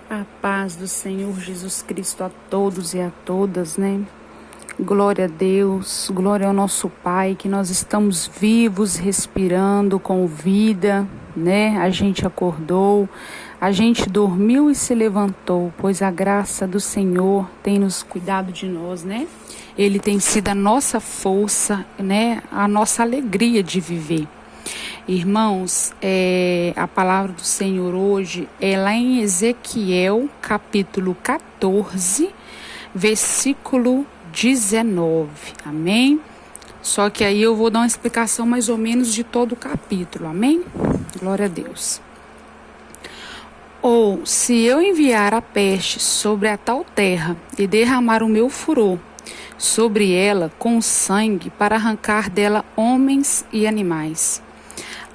A paz do Senhor Jesus Cristo a todos e a todas, né? Glória a Deus, glória ao nosso Pai, que nós estamos vivos, respirando com vida, né? A gente acordou, a gente dormiu e se levantou, pois a graça do Senhor tem nos cuidado de nós, né? Ele tem sido a nossa força, né? A nossa alegria de viver. Irmãos, a palavra do Senhor hoje é lá em Ezequiel, capítulo 14, versículo 19, amém? Só que aí eu vou dar uma explicação mais ou menos de todo o capítulo, amém? Glória a Deus. Ou, se eu enviar a peste sobre a tal terra e derramar o meu furor sobre ela com sangue para arrancar dela homens e animais,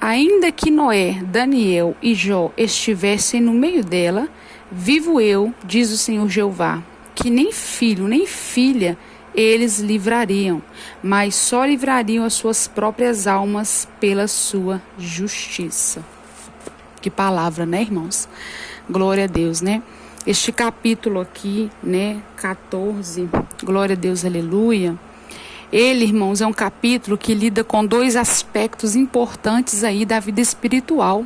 ainda que Noé, Daniel e Jó estivessem no meio dela, vivo eu, diz o Senhor Jeová, que nem filho nem filha eles livrariam, mas só livrariam as suas próprias almas pela sua justiça. Que palavra, né, irmãos? Glória a Deus, né? Este capítulo aqui, né, 14, glória a Deus, aleluia. Ele, irmãos, é um capítulo que lida com dois aspectos importantes aí da vida espiritual.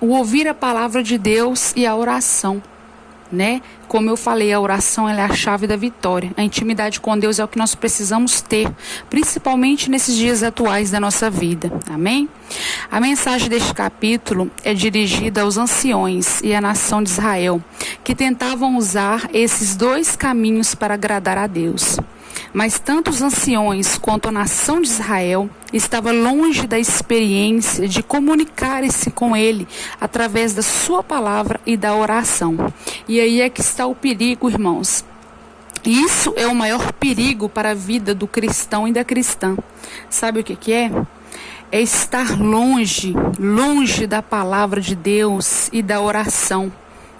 O ouvir a palavra de Deus e a oração, né? Como eu falei, a oração ela é a chave da vitória. A intimidade com Deus é o que nós precisamos ter, principalmente nesses dias atuais da nossa vida. Amém? A mensagem deste capítulo é dirigida aos anciões e à nação de Israel, que tentavam usar esses dois caminhos para agradar a Deus. Mas tanto os anciões quanto a nação de Israel estava longe da experiência de comunicar-se com ele através da sua palavra e da oração. E aí é que está o perigo, irmãos. Isso é o maior perigo para a vida do cristão e da cristã. Sabe o que é? É estar longe da palavra de Deus e da oração.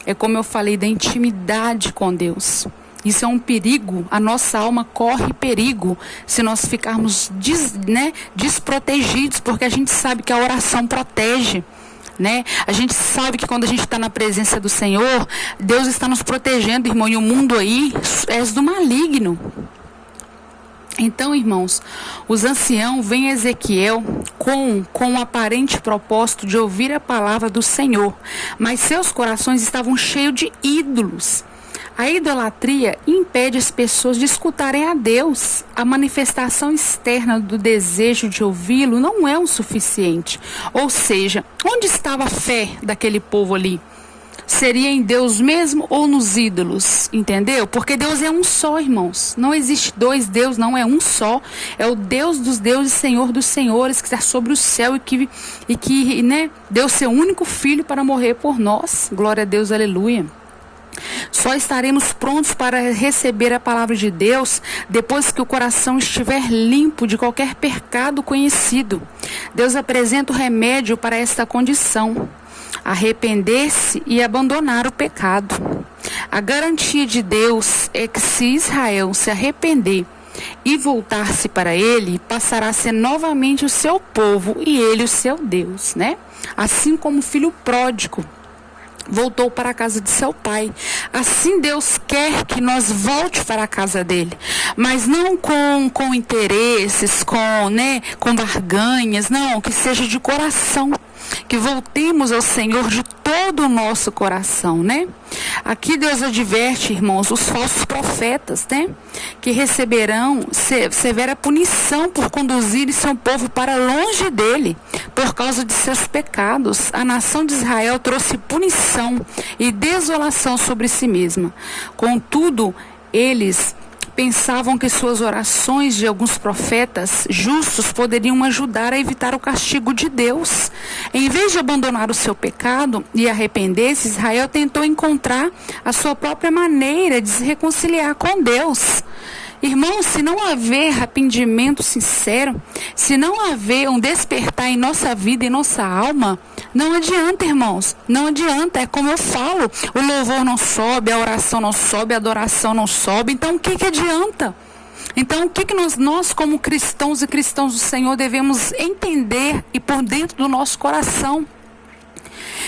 É como eu falei, da intimidade com Deus. Isso é um perigo, a nossa alma corre perigo se nós ficarmos desprotegidos, porque a gente sabe que a oração protege, né? A gente sabe que quando a gente está na presença do Senhor, Deus está nos protegendo, irmão, e o mundo aí é do maligno. Então, irmãos, os anciãos vêm a Ezequiel com o aparente propósito de ouvir a palavra do Senhor, mas seus corações estavam cheios de ídolos. A idolatria impede as pessoas de escutarem a Deus. A manifestação externa do desejo de ouvi-lo não é o suficiente. Ou seja, onde estava a fé daquele povo ali? Seria em Deus mesmo ou nos ídolos? Entendeu? Porque Deus é um só, irmãos. Não existe dois deuses, não, é um só. É o Deus dos deuses, Senhor dos senhores, que está sobre o céu e que deu seu único filho para morrer por nós. Glória a Deus, aleluia. Só estaremos prontos para receber a palavra de Deus depois que o coração estiver limpo de qualquer pecado conhecido. Deus apresenta o remédio para esta condição: arrepender-se e abandonar o pecado. A garantia de Deus é que se Israel se arrepender e voltar-se para ele, passará a ser novamente o seu povo e ele o seu Deus, né? Assim como o filho pródigo voltou para a casa de seu pai. Assim Deus quer que nós volte para a casa dele, mas não com interesses, com barganhas, não, que seja de coração, que voltemos ao Senhor de todo o nosso coração, né? Aqui Deus adverte, irmãos, os falsos profetas, né? Que receberão severa punição por conduzirem seu povo para longe dele, por causa de seus pecados. A nação de Israel trouxe punição e desolação sobre si mesma. Contudo, eles pensavam que suas orações de alguns profetas justos poderiam ajudar a evitar o castigo de Deus. Em vez de abandonar o seu pecado e arrepender-se, Israel tentou encontrar a sua própria maneira de se reconciliar com Deus. Irmãos, se não haver arrependimento sincero, se não haver um despertar em nossa vida, em nossa alma, não adianta, irmãos, não adianta. É como eu falo, o louvor não sobe, a oração não sobe, a adoração não sobe, então o que adianta? Então, o que nós como cristãos e cristãos do Senhor devemos entender e pôr dentro do nosso coração?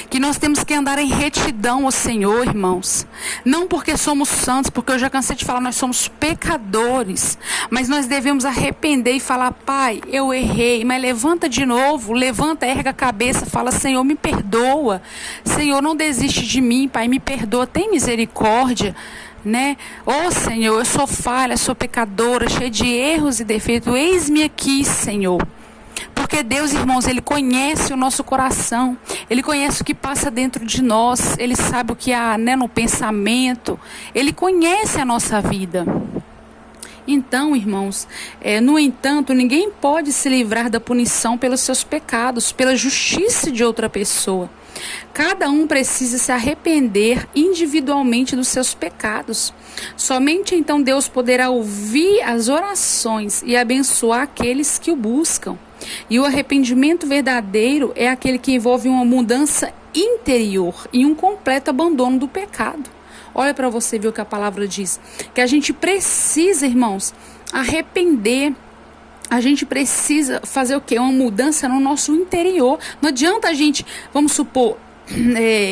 que nós temos que andar em retidão ao Senhor, irmãos. Não porque somos santos, porque eu já cansei de falar, nós somos pecadores. Mas nós devemos arrepender e falar: Pai, eu errei. Mas levanta de novo, levanta, erga a cabeça, fala: Senhor, me perdoa. Senhor, não desiste de mim, Pai, me perdoa, tem misericórdia. Né? Senhor, eu sou falha, sou pecadora, cheia de erros e defeitos. Eis-me aqui, Senhor. Porque Deus, irmãos, Ele conhece o nosso coração. Ele conhece o que passa dentro de nós. Ele sabe o que há, né, no pensamento. Ele conhece a nossa vida. Então, irmãos, no entanto, ninguém pode se livrar da punição pelos seus pecados, pela justiça de outra pessoa. Cada um precisa se arrepender individualmente dos seus pecados. Somente então Deus poderá ouvir as orações e abençoar aqueles que o buscam. E o arrependimento verdadeiro é aquele que envolve uma mudança interior e um completo abandono do pecado. Olha para você ver o que a palavra diz. Que a gente precisa, irmãos, arrepender. A gente precisa fazer o quê? Uma mudança no nosso interior. Não adianta a gente, vamos supor,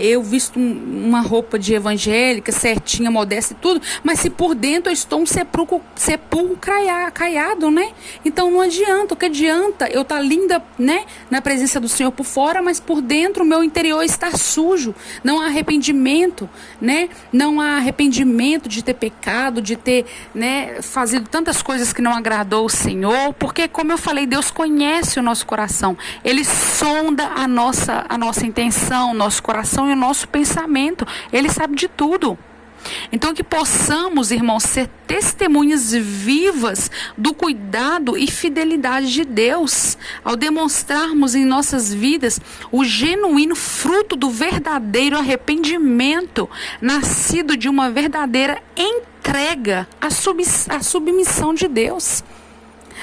eu visto uma roupa de evangélica, certinha, modesta e tudo, mas se por dentro eu estou um sepulcro caiado, né? Então não adianta. O que adianta eu estar linda, né, na presença do Senhor por fora, mas por dentro o meu interior está sujo. Não há arrependimento, né? Não há arrependimento de ter pecado, de ter, né, fazido tantas coisas que não agradou o Senhor, porque, como eu falei, Deus conhece o nosso coração. Ele sonda a nossa intenção, nosso coração e o nosso pensamento. Ele sabe de tudo. Então, que possamos, irmãos, ser testemunhas vivas do cuidado e fidelidade de Deus, ao demonstrarmos em nossas vidas o genuíno fruto do verdadeiro arrependimento, nascido de uma verdadeira entrega à submissão de Deus.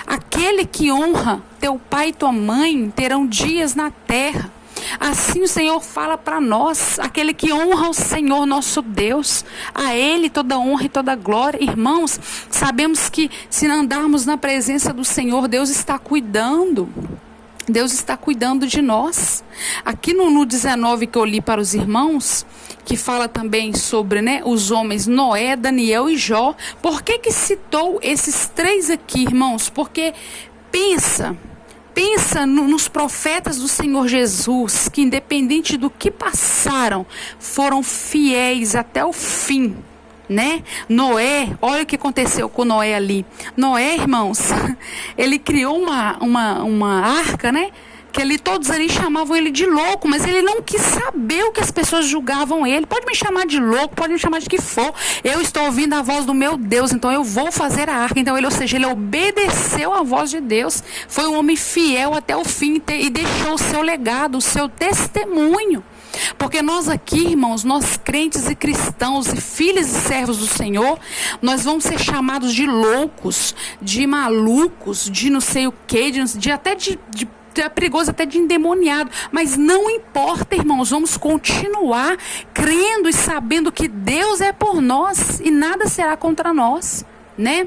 Aquele que honra teu pai e tua mãe terão dias na terra. Assim o Senhor fala para nós, aquele que honra o Senhor nosso Deus, a Ele toda honra e toda glória. Irmãos, sabemos que se andarmos na presença do Senhor, Deus está cuidando. Deus está cuidando de nós. Aqui no 19 que eu li para os irmãos, que fala também sobre, né, os homens Noé, Daniel e Jó. Por que citou esses três aqui, irmãos? Porque pensa nos profetas do Senhor Jesus, que independente do que passaram, foram fiéis até o fim, né? Noé, olha o que aconteceu com Noé ali. Noé, irmãos, ele criou uma arca, né? Que todos ali chamavam ele de louco, mas ele não quis saber o que as pessoas julgavam ele. Pode me chamar de louco, pode me chamar de que for. Eu estou ouvindo a voz do meu Deus, então eu vou fazer a arca. Então ele obedeceu à voz de Deus. Foi um homem fiel até o fim e deixou o seu legado, o seu testemunho. Porque nós aqui, irmãos, nós crentes e cristãos e filhos e servos do Senhor, nós vamos ser chamados de loucos, de malucos, de não sei o quê, é perigoso até de endemoniado, mas não importa, irmãos, vamos continuar crendo e sabendo que Deus é por nós e nada será contra nós, né?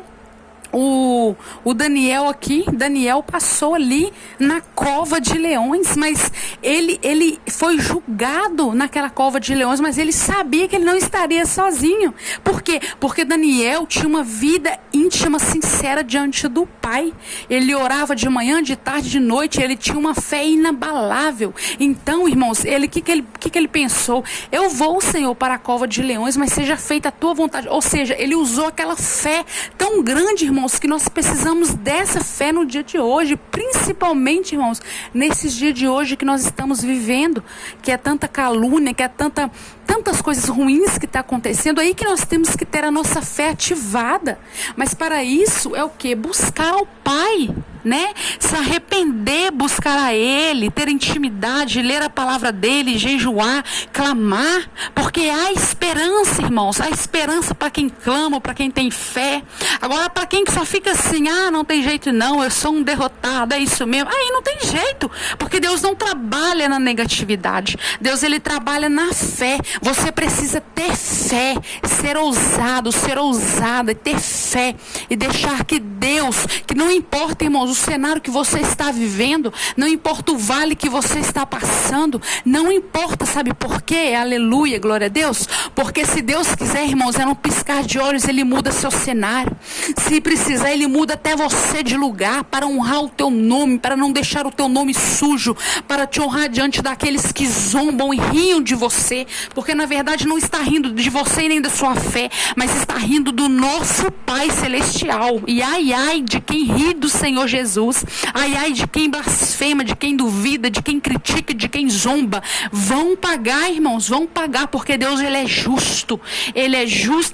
O Daniel aqui, Daniel passou ali na cova de leões, mas ele foi julgado naquela cova de leões, mas ele sabia que ele não estaria sozinho. Por quê? Porque Daniel tinha uma vida íntima, sincera diante do Pai. Ele orava de manhã, de tarde, de noite, ele tinha uma fé inabalável. Então, irmãos, o que ele pensou? Eu vou, Senhor, para a cova de leões, mas seja feita a tua vontade. Ou seja, ele usou aquela fé tão grande, irmãos, que nós precisamos dessa fé no dia de hoje, principalmente, irmãos, nesses dias de hoje que nós estamos vivendo, que é tanta calúnia, que é tantas coisas ruins que está acontecendo, aí que nós temos que ter a nossa fé ativada. Mas para isso é o quê? Buscar ao Pai, né? Se arrepender, buscar a Ele, ter intimidade, ler a palavra dEle, jejuar, clamar, porque há esperança, irmãos, há esperança para quem clama, para quem tem fé. Agora, para quem só fica assim, não tem jeito não, eu sou um derrotado, é isso mesmo, aí não tem jeito, porque Deus não trabalha na negatividade, Deus, Ele trabalha na fé. Você precisa ter fé, ser ousado, ser ousada, ter fé e deixar que Deus, que não importa, irmãos, irmãos, o cenário que você está vivendo, não importa o vale que você está passando, não importa, sabe por quê? Aleluia, glória a Deus. Porque se Deus quiser, irmãos, é num piscar de olhos, Ele muda seu cenário. Se precisar, Ele muda até você de lugar, para honrar o teu nome, para não deixar o teu nome sujo, para te honrar diante daqueles que zombam e riam de você, porque na verdade não está rindo de você e nem da sua fé, mas está rindo do nosso Pai Celestial. E ai, ai de quem ri do Senhor Jesus, ai, ai de quem blasfema, de quem duvida, de quem critica, de quem zomba. Vão pagar, irmãos, vão pagar, porque Deus, Ele é justo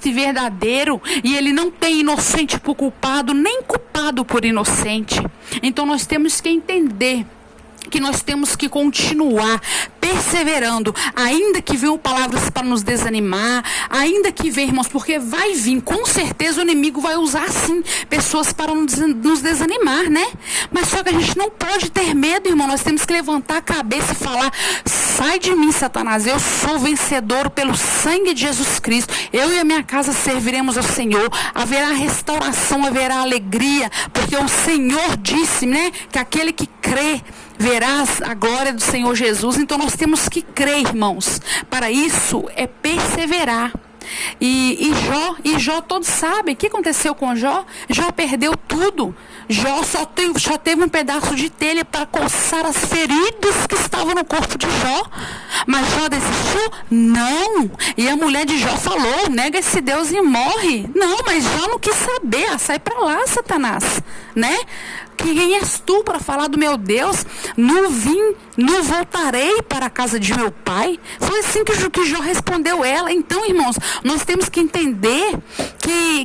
e verdadeiro, e Ele não tem inocente por culpado, nem culpado por inocente. Então nós temos que entender que nós temos que continuar perseverando, ainda que venham palavras para nos desanimar, ainda que venham, irmãos, porque vai vir, com certeza o inimigo vai usar sim pessoas para nos desanimar, né? Mas só que a gente não pode ter medo, irmão. Nós temos que levantar a cabeça e falar: sai de mim, Satanás, eu sou vencedor pelo sangue de Jesus Cristo. Eu e a minha casa serviremos ao Senhor. Haverá restauração, haverá alegria, porque o Senhor disse, né, que aquele que crê verás a glória do Senhor Jesus. Então nós temos que crer, irmãos. Para isso é perseverar. E Jó, todos sabem o que aconteceu com Jó. Jó perdeu tudo. Jó só teve um pedaço de telha para coçar as feridas que estavam no corpo de Jó. Mas Jó desistiu? Não. E a mulher de Jó falou: nega esse Deus e morre. Não, mas Jó não quis saber. Sai para lá, Satanás, né? Quem és tu para falar do meu Deus? Não voltarei para a casa de meu pai. Foi assim que Jó respondeu ela. Então, irmãos, nós temos que entender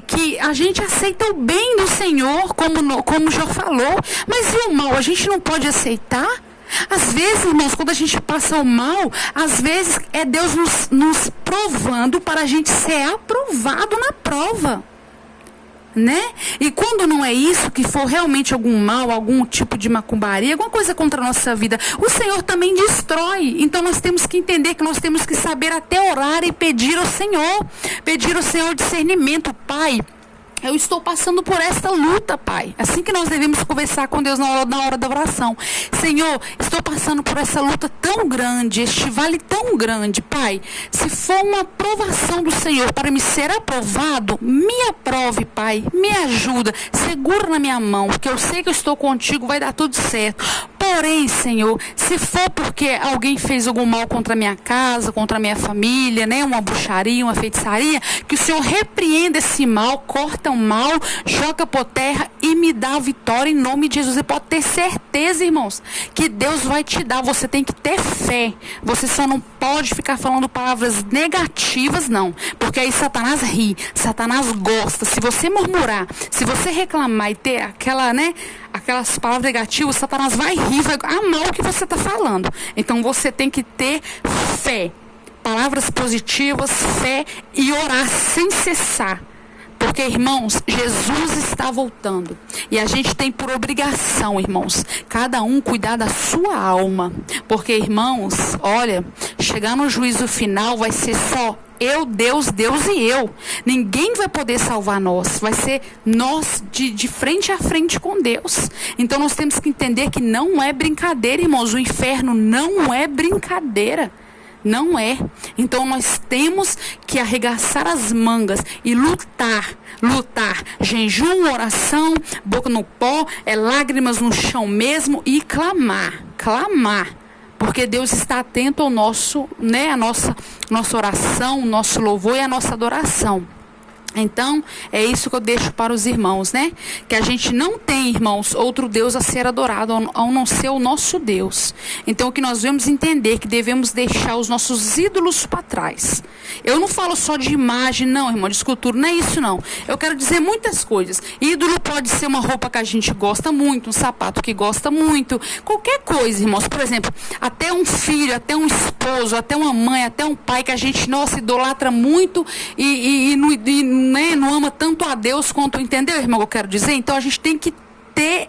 que a gente aceita o bem do Senhor, como Jó falou. Mas e o mal? A gente não pode aceitar? Às vezes, irmãos, quando a gente passa o mal, às vezes é Deus nos provando para a gente ser aprovado na prova, né? E quando não é isso, que for realmente algum mal, algum tipo de macumbaria, alguma coisa contra a nossa vida, o Senhor também destrói. Então nós temos que entender que nós temos que saber até orar e pedir ao Senhor discernimento. Pai, eu estou passando por esta luta, Pai. Assim que nós devemos conversar com Deus na hora da oração. Senhor, estou passando por essa luta tão grande, este vale tão grande, Pai. Se for uma aprovação do Senhor para me ser aprovado, me aprove, Pai. Me ajuda, segura na minha mão, porque eu sei que eu estou contigo, vai dar tudo certo. Porém, Senhor, se for porque alguém fez algum mal contra a minha casa, contra a minha família, né, uma bruxaria, uma feitiçaria, que o Senhor repreenda esse mal, corta o mal, joga por terra e me dá a vitória em nome de Jesus. Você pode ter certeza, irmãos, que Deus vai te dar. Você tem que ter fé. Você só não pode ficar falando palavras negativas, não, porque aí Satanás ri, Satanás gosta. Se você murmurar, se você reclamar e ter aquelas palavras negativas, Satanás vai rir, vai amar o que você está falando. Então você tem que ter fé, palavras positivas, fé e orar sem cessar. Porque, irmãos, Jesus está voltando. E a gente tem por obrigação, irmãos, cada um cuidar da sua alma. Porque, irmãos, olha, chegar no juízo final vai ser só eu, Deus e eu. Ninguém vai poder salvar nós. Vai ser nós de frente a frente com Deus. Então nós temos que entender que não é brincadeira, irmãos. O inferno não é brincadeira. Não é. Então nós temos que arregaçar as mangas e lutar. Jejum, oração, boca no pó, lágrimas no chão mesmo e clamar. Porque Deus está atento ao nossa oração, o nosso louvor e a nossa adoração. Então, é isso que eu deixo para os irmãos, né? Que a gente não tem, irmãos, outro Deus a ser adorado, ao não ser o nosso Deus. Então, o que nós devemos entender é que devemos deixar os nossos ídolos para trás. Eu não falo só de imagem, não, irmão, de escultura, não é isso, não. Eu quero dizer muitas coisas. Ídolo pode ser uma roupa que a gente gosta muito, um sapato que gosta muito, qualquer coisa, irmãos. Por exemplo, até um filho, até um esposo, até uma mãe, até um pai que a gente, nossa, idolatra muito não ama tanto a Deus quanto, entendeu, irmão, o que eu quero dizer? Então a gente tem que ter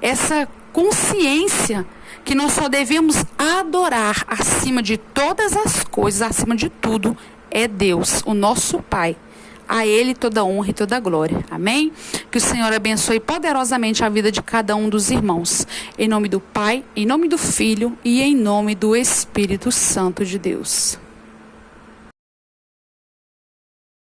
essa consciência que nós só devemos adorar acima de todas as coisas, acima de tudo, é Deus, o nosso Pai. A Ele toda honra e toda glória. Amém? Que o Senhor abençoe poderosamente a vida de cada um dos irmãos. Em nome do Pai, em nome do Filho e em nome do Espírito Santo de Deus.